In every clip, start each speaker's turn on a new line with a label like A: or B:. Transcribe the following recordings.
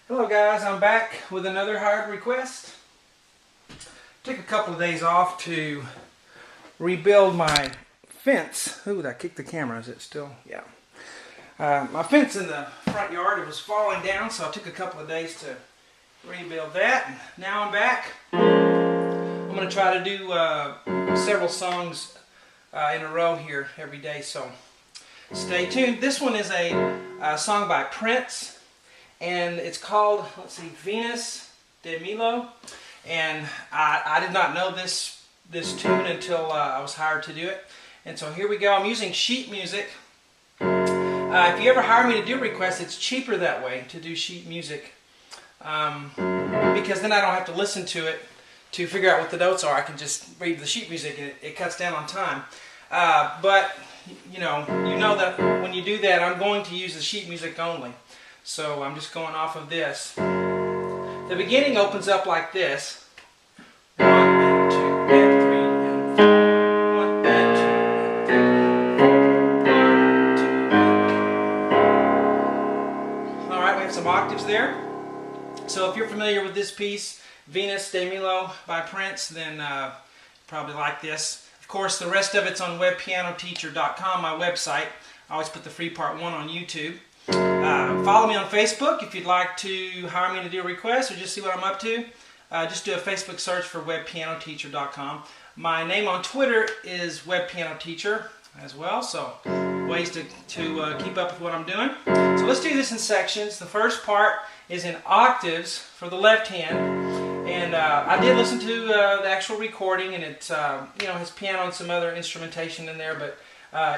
A: Hello guys, I'm back with another hard request. Took a couple of days off to rebuild my fence. Ooh, did I kick the camera? Is it still? Yeah. My fence in the front yard, it was falling down, so I took a couple of days to rebuild that. And now I'm back. I'm going to try to do several songs in a row here every day, so stay tuned. This one is a song by Prince. And it's called, let's see, Venus de Milo. And I did not know this tune until I was hired to do it. And so here we go. I'm using sheet music. If you ever hire me to do requests, it's cheaper that way to do sheet music. Because then I don't have to listen to it to figure out what the notes are. I can just read the sheet music and it cuts down on time. But you know that when you do that, I'm going to use the sheet music only. So I'm just going off of this. The beginning opens up like this. 1 and 2 and 3 and 4. 1 and 2 and 3. 1, 2 and 3. Alright, we have some octaves there. So if you're familiar with this piece, Venus de Milo by Prince, then you probably like this. Of course, the rest of it's on webpianoteacher.com, my website. I always put the free part 1 on YouTube. Follow me on Facebook if you'd like to hire me to do a request or just see what I'm up to. Just do a Facebook search for webpianoteacher.com. My name on Twitter is webpianoteacher as well, so ways to keep up with what I'm doing. So let's do this in sections. The first part is in octaves for the left hand, and I did listen to the actual recording, and it has piano and some other instrumentation in there, but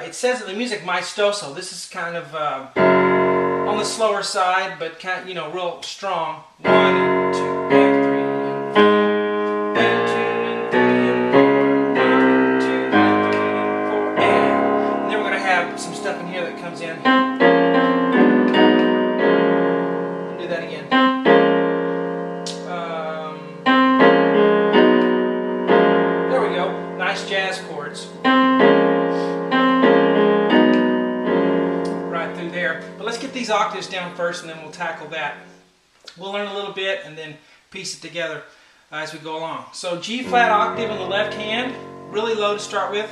A: it says that the music maestoso. This is kind of on the slower side, but kind of, real strong. 1 and 2 and 3 and 4 and 2 and 3 and 4 1 2 and 3 and 4 and then we're going to have some stuff in here that comes in. Do that again. There we go. Nice jazz chords. But let's get these octaves down first, and then we'll tackle that. We'll learn a little bit and then piece it together as we go along. So G flat octave on the left hand, really low to start with.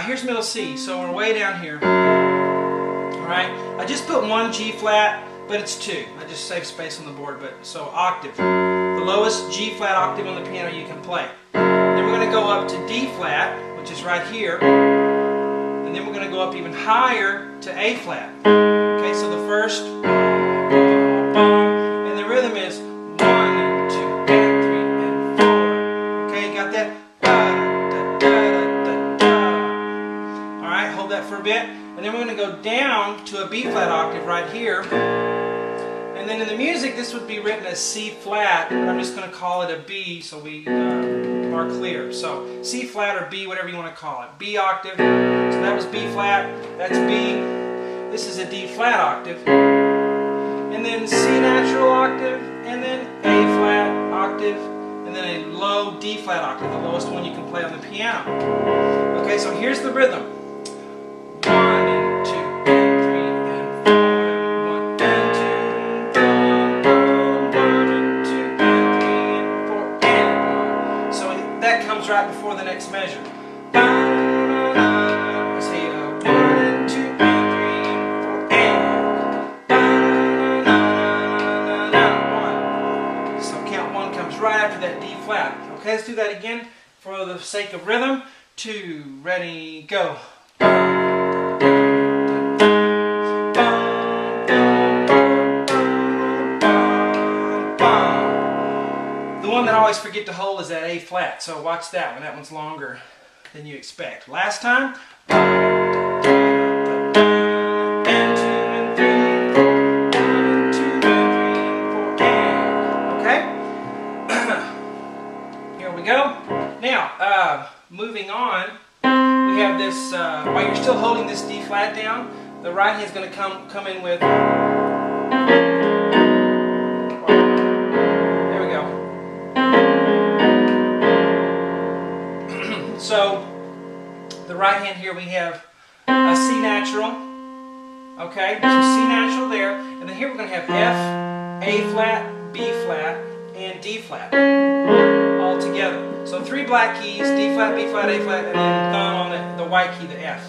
A: Here's middle C, so we're way down here. Alright, I just put 1 G flat, but it's 2. I just saved space on the board. So octave, the lowest G flat octave on the piano you can play. Then we're going to go up to D flat, which is right here. And then we're going to go up even higher to A flat. Okay, so the first, and the rhythm is 1 and 2 and 3 and 4. Okay, you got that? Alright, hold that for a bit. And then we're going to go down to a B flat octave right here. And then in the music, this would be written as C flat, but I'm just going to call it a B so we are clear. So C flat or B, whatever you want to call it. B octave. So that was B flat. That's B. This is a D flat octave. And then C natural octave. And then A flat octave. And then a low D flat octave, the lowest one you can play on the piano. Okay, so here's the rhythm. 1 and 2 and 3 and 4 and 1 and 2 and 3 and 4 and 1. So that comes right before the next measure. Let's see, 1 and 2 and 3 and 4 and 1. So count 1 comes right after that D flat. Okay, let's do that again for the sake of rhythm. 2, ready, go. The one that I always forget to hold is that A flat, so watch that one. That one's longer than you expect. Last time. And 2 and 3 and 4. 1 and 2 and 3 and 4 and. Okay? Here we go. Now, moving on, we have this, while you're still holding this D flat down, the right hand's going to come in with. There we go. So, the right hand here we have a C natural, okay, some C natural there, and then here we're going to have F, A flat, B flat, and D flat all together. So 3 black keys, D flat, B flat, A flat, and then thumb on the white key, the F.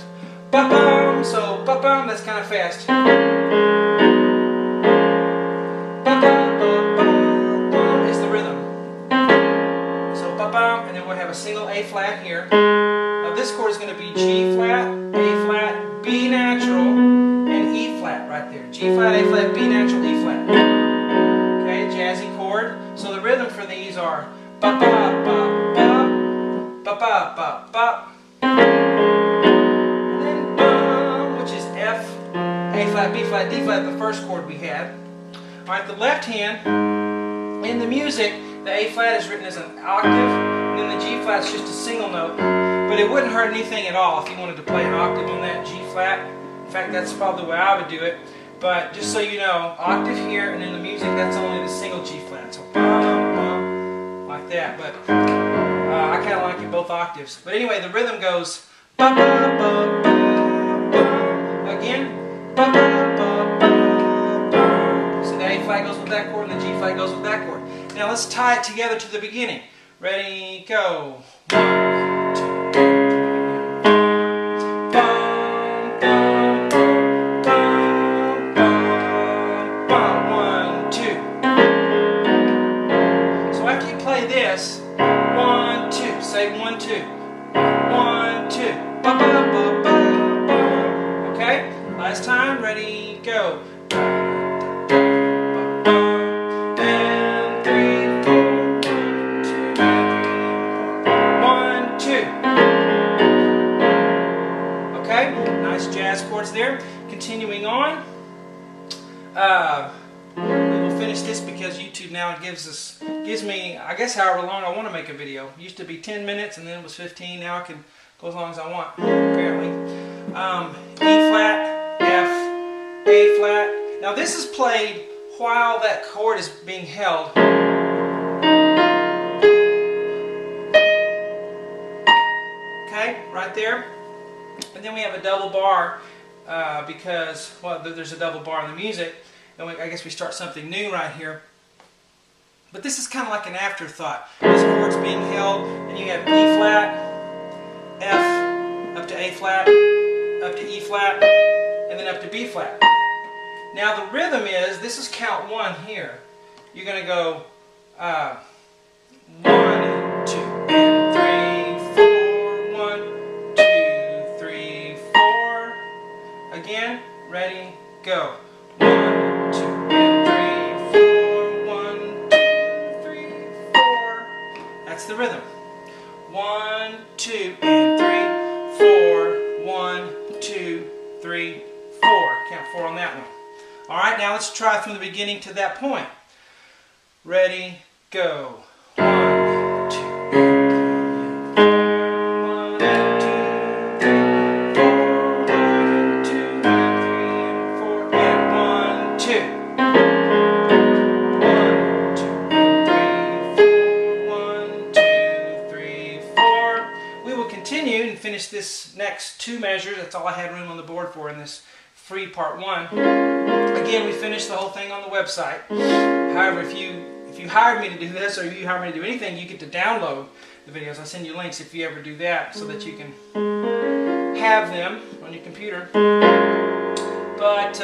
A: Ba-bum, so ba-bum, that's kind of fast. Ba-bum, is the rhythm. So ba-bum, and then we'll have a single A flat here. Now this chord is going to be G flat, A flat, B natural, and E flat right there. G flat, A flat, B natural, E flat. Okay, jazzy chord. So the rhythm for these are ba ba ba ba ba ba ba ba. And then bum, which is F, A flat, B flat, D flat, the first chord we had. Alright, the left hand in the music, the A flat is written as an octave, and then the G flat is just a single note. But it wouldn't hurt anything at all if you wanted to play an octave on that G flat. In fact, that's probably the way I would do it. But just so you know, octave here, and in the music, that's only the single G flat. So bum, bum, like that. But I kind of like it both octaves. But anyway, the rhythm goes ba ba ba ba ba. Again, ba ba ba ba ba. So the A flat goes with that chord, and the G flat goes with that chord. Now let's tie it together to the beginning. Ready, go. 1, 2. This 1, 2. Say 1, 2. 1, 2. Ba ba ba ba ba. Okay. Last time. Ready. Go. And 3, 4. 1, 2. Okay. Nice jazz chords there. Continuing on. We will finish this because YouTube now gives me, I guess, however long I want to make a video. It used to be 10 minutes and then it was 15. Now I can go as long as I want, apparently. E flat, F, A flat. Now this is played while that chord is being held. Okay, right there. And then we have a double bar because, well, there's a double bar in the music. And I guess we start something new right here. But this is kind of like an afterthought. This chord's being held, and you have E flat, F, up to A flat, up to E flat, and then up to B flat. Now the rhythm is, this is count 1 here. You're going to go 1, 2, and 3, 4, 1, 2, 3, 4. Again, ready, go. 1, 2, and 3, 4, 1, 2, 3, 4. That's the rhythm. 1, 2, and 3, 4, 1, 2, 3, 4. Count 4 on that one. Alright, now let's try from the beginning to that point. Ready, go. 1, 2, and 3. Finish this next 2 measures. That's all I had room on the board for in this free part 1. Again, we finished the whole thing on the website. However, if you hired me to do this, or you hired me to do anything, you get to download the videos. I'll send you links if you ever do that, so that you can have them on your computer. But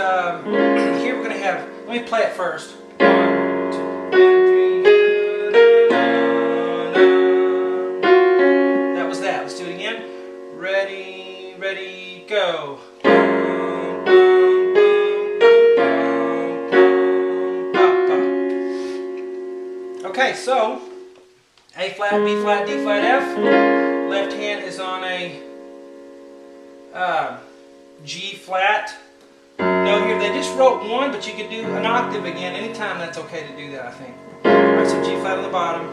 A: here we're going to have, let me play it first. 1, 2, and 3. That was that. Let's do it again. Ready, ready, go. Okay, so A flat, B flat, D flat, F. Left hand is on a G flat. No, here they just wrote 1, but you could do an octave again. Anytime that's okay to do that, I think. Alright, so G flat on the bottom,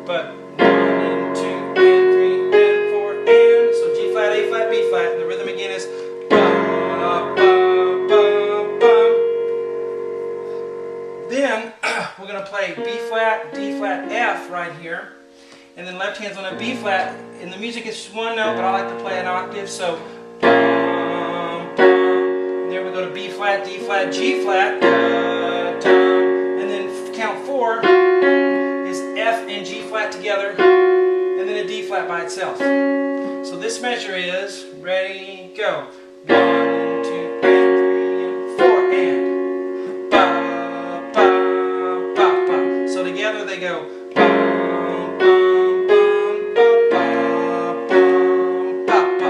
A: but 1 and 2 and 3 and 4 and so G flat, A flat, B flat, and the rhythm again is ba ba ba ba. Then we're going to play B flat, D flat, F right here, and then left hand's on a B flat. In the music it's just 1 note, but I like to play an octave, so there we go to B flat, D flat, G flat, and then together, and then a D flat by itself. So this measure is, ready, go. 1, 2, and 3, and 4, and ba, ba, ba, ba. So together they go bum, bum, bum, ba, ba, bum, ba, ba.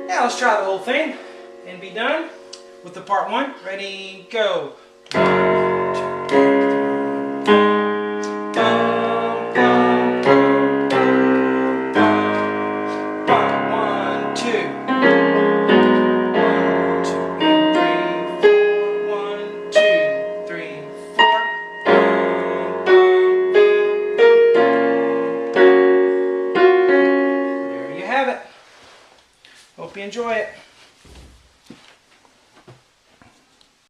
A: Now let's try the whole thing and be done with the part 1. Ready, go. 1,